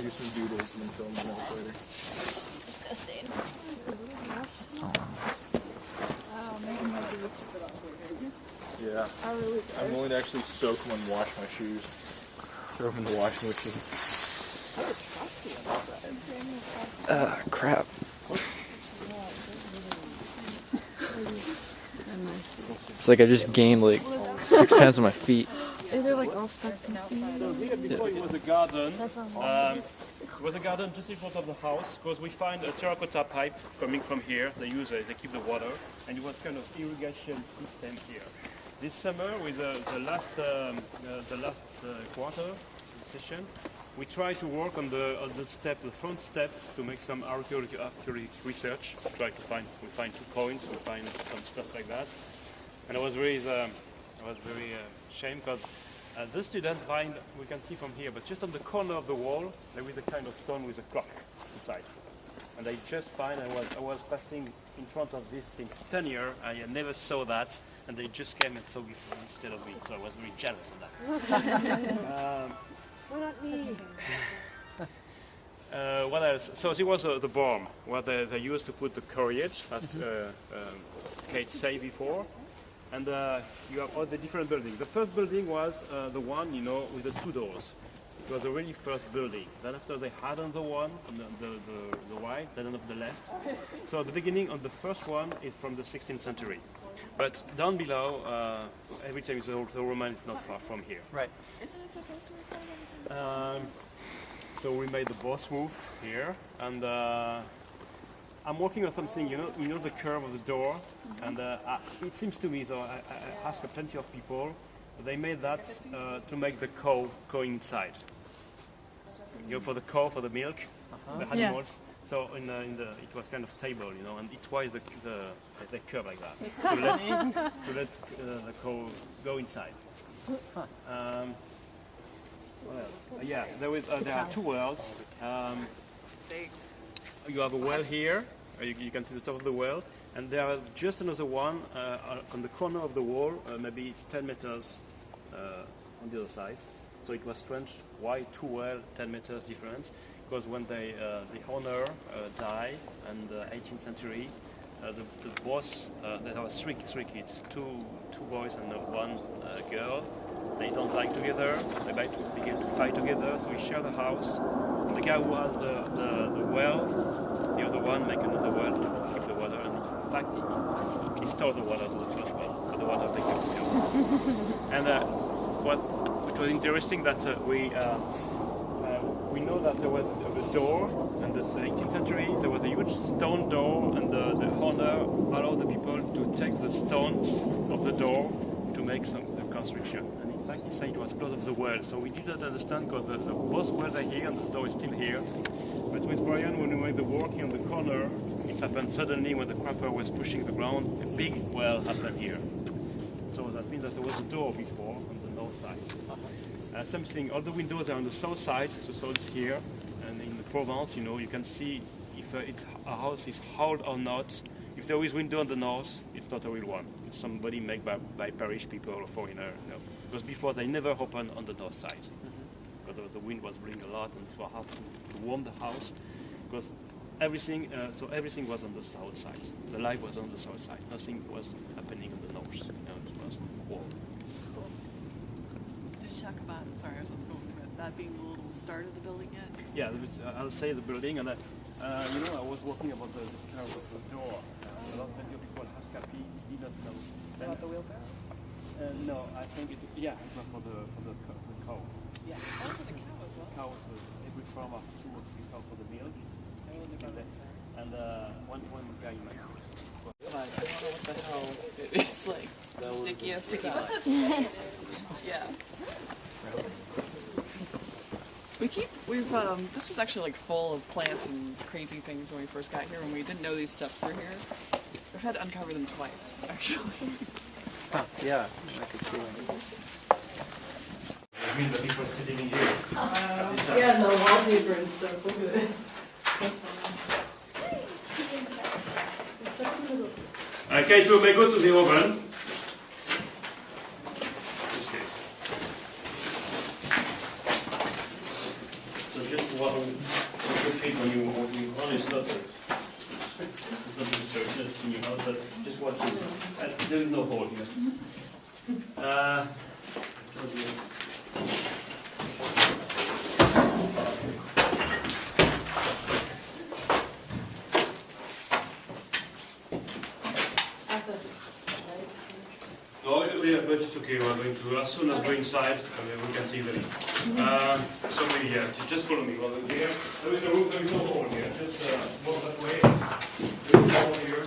do some doodles and then film the notes later. Disgusting. Yeah. I'm willing to actually soak them and wash my shoes. Throw them in the washing machine. Crap. It's like I just gained like 6 pounds on my feet. They're like all stuck in outside. So here before it was a garden. It was a garden just in front of the house because we find a terracotta pipe coming from here. They use it, they keep the water, and it was kind of irrigation system here. This summer, with the last quarter session, we try to work on the front steps to make some archaeological research. We find 2 coins, we find some stuff like that, and I was very ashamed because the student find, we can see from here, but just on the corner of the wall there is a kind of stone with a clock inside, and I just find I was passing in front of this since 10 years. I never saw that, and they just came and saw it instead of me, so I was very jealous of that. Why not me? What else? So this was the barn where they used to put the carriage, as Kate said before. And you have all the different buildings. The first building was the one, with the 2 doors. It was the really first building. Then after they had on the one, on the right, then on the left. So the beginning on the first one is from the 16th century. But down below, every time the Roman is not far from here. Right. Isn't it supposed to record every time? So we made the boss roof here, and I'm working on something, you know the curve of the door, and it seems to me, so I asked plenty of people, they made that to make the cow go inside. For the cow, for the milk, the animals. Yeah. So it was kind of table, and it was the curve like that to let the cow go inside. What else? Yeah, there are 2 wells. You have a well here, you can see the top of the well, and there are just another one on the corner of the wall, maybe 10 meters on the other side. So it was strange, why 2 wells, 10 meters difference? Because when the owner died in the 18th century, the boss, there were 3 kids, two boys and 1 girl. They don't like together, they begin to fight together, so we share the house. The guy who has the well, the other one make another well to keep the water, and in fact he stored the water to the first well, but the water they kept. And which was interesting that we know that there was a door in the 18th century. There was a huge stone door, and the owner allowed the people to take the stones of the door to make some construction. In fact, he said it was close of the well, so we did not understand because both wells are here and the door is still here. But with Brian, when we made the work here on the corner, it happened suddenly when the crapper was pushing the ground, a big well happened here. So that means that there was a door before on the north side. Something, all the windows are on the south side, so it's here. And in the Provence, you can see if a house is old or not. If there is window on the north, it's not a real one. It's somebody made by Parish people or foreigner. Because before they never opened on the north side. Because the wind was blowing a lot, and it was hard to warm the house. Because everything was on the south side. The life was on the south side. Nothing was happening on the north. It was warm. Did you talk about, sorry, I was on the phone, but that being the little start of the building yet? Yeah, I'll say the building, and I was working about the curve of the door. A lot of people ask Happy, he did not know. About the wheelbarrow? No, I think it was for the cow. Yeah, for the cow as well. Cow, every farm has 2 or 3 cows for the milk. And one guy in my house. I don't know what the hell. It's like the stickiest stuff. Yeah. This was actually like full of plants and crazy things when we first got here. When we didn't know these steps were here, we've had to uncover them twice, actually. Huh, yeah, I could see that. I mean the people sitting in here. Yeah, and the wallpaper and stuff. Look at it. That's fun. Okay, so we may go to the oven. So just what you feed when you only start it. It's not necessarily in your house, but just watch it. There is no hole here. No, yeah, but it's okay. We're going to, as soon as we go inside, we can see them. So we, just follow me. Well, here, there is a room, there is no hole here. Just walk that way. There is a hole here.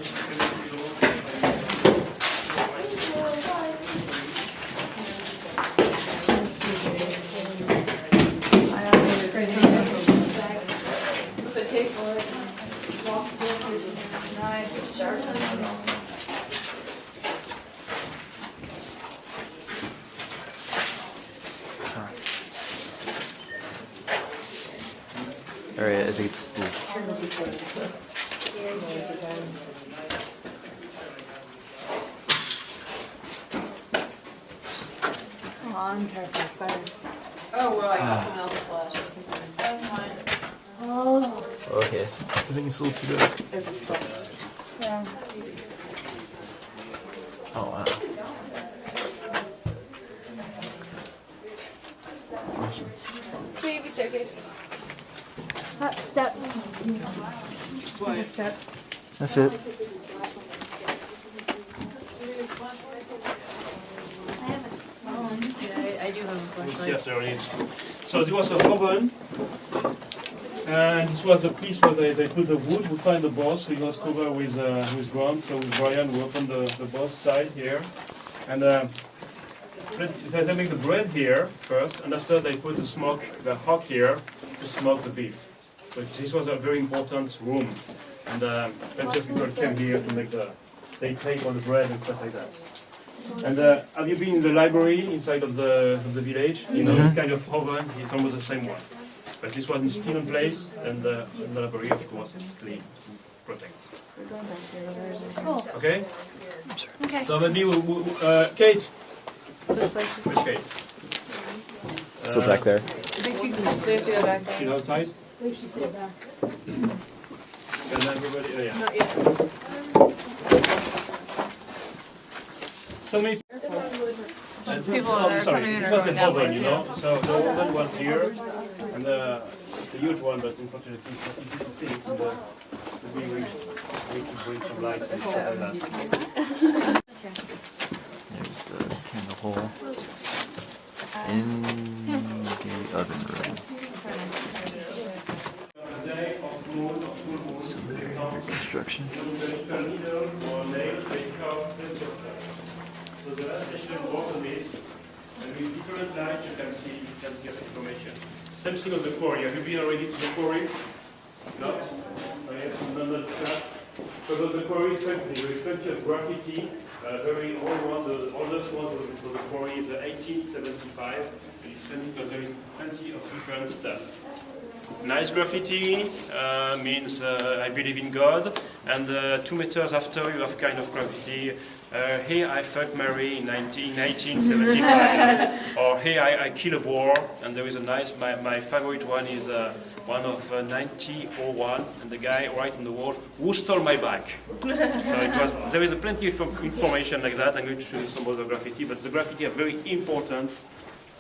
Alright, I think it's. Come on, careful, spiders. Oh, well, I got someone else's flash. That's fine. Oh. Okay. I think it's a little too dark. There's a stuff. Yeah. Oh wow. Awesome. Baby staircase. Steps. There's a step. That's it. Yeah, I do have a We'll see flashlight. after it. So this was a oven, and this was a piece where they put the wood. We find the boss, so it was covered with ground. So with Brian, we opened the boss side here, and they make the bread here first, and after they put the hock here to smoke the beef. So this was a very important room, and plenty of people came here to make they take all the bread and stuff like that. And have you been in the library inside of the village? You know, this kind of oven, it's almost the same one. But this was in steel in place, and the library, of course, is clean to protect. Okay? Okay. So maybe Kate. Where's Kate? Still back there. I think she's in the so we have to go back there. She's outside? I think she's still back. And everybody, oh yeah. Not yet. So maybe. People are Sorry, coming in it or was going an that oven, way you too. know. So the oven was here, and it's a huge one, but unfortunately it's not easy to see it. And maybe we need to bring some lights and stuff like that. There's the candle hole in the oven room. Construction. So the last station work on this, and with different lights you can see, you can get information. Same thing on the quarry. Have you been already to the quarry? Not? Oh, yes, not that. So the quarry is plenty. There is plenty of graffiti. Very old one, the oldest one for the quarry is 1875. And it's funny because there is plenty of different stuff. Nice graffiti means I believe in God, and 2 meters after you have kind of graffiti. Hey, I fucked Mary in 1975, or hey, I kill a boar. And there is a nice, my favorite one is one of 1901, and the guy right on the wall, who stole my bike? So it was, there is plenty of information like that. I'm going to show you some other graffiti, but the graffiti are very important,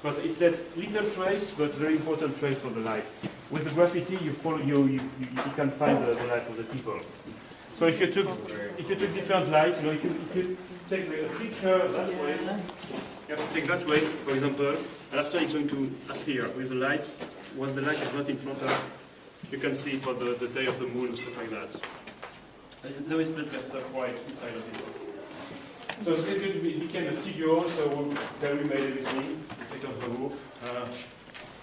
because it lets little trace, but very important trace for the life. With the graffiti, you follow, you can find the life of the people. So if you took different lights, you know, if you take a picture that way, you have to take that way, for example, and after it's going to appear with the light. When the light is not in front of, you can see for the day of the moon and stuff like that. There is plenty of stuff white inside of it. So it became a studio, so we made everything, take off the roof.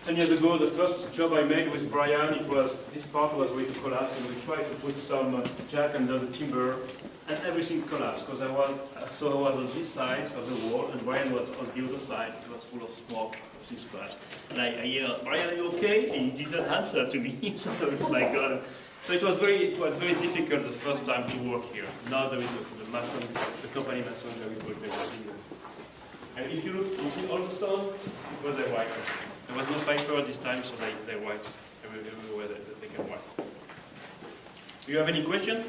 10 years ago, the first job I made with Brian, this part was going to collapse, and we tried to put some jack under the timber, and everything collapsed, because I was on this side of the wall, and Brian was on the other side. It was full of smoke of this part. And I yelled, "Brian, are you okay?" And he didn't answer to me, so oh my God. So it was very difficult the first time to work here. Now there is the company Maison very good. And if you look, you see all the stone, it was a white. There was no paper this time, so they white. everywhere that they can work. Do you have any question?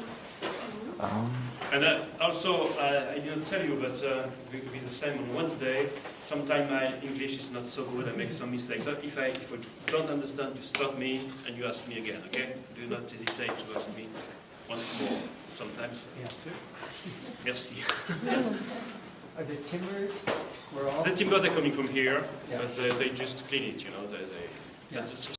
And also, I didn't tell you, but it will be the same on Wednesday. Sometimes my English is not so good, I make some mistakes. So if I don't understand, you stop me and you ask me again, okay? Do not hesitate to ask me once more, sometimes. Yes, sir. Merci. Are the timbers, were all... The timber, they're coming from here, Yeah. but they just clean it, you know. They Yeah. just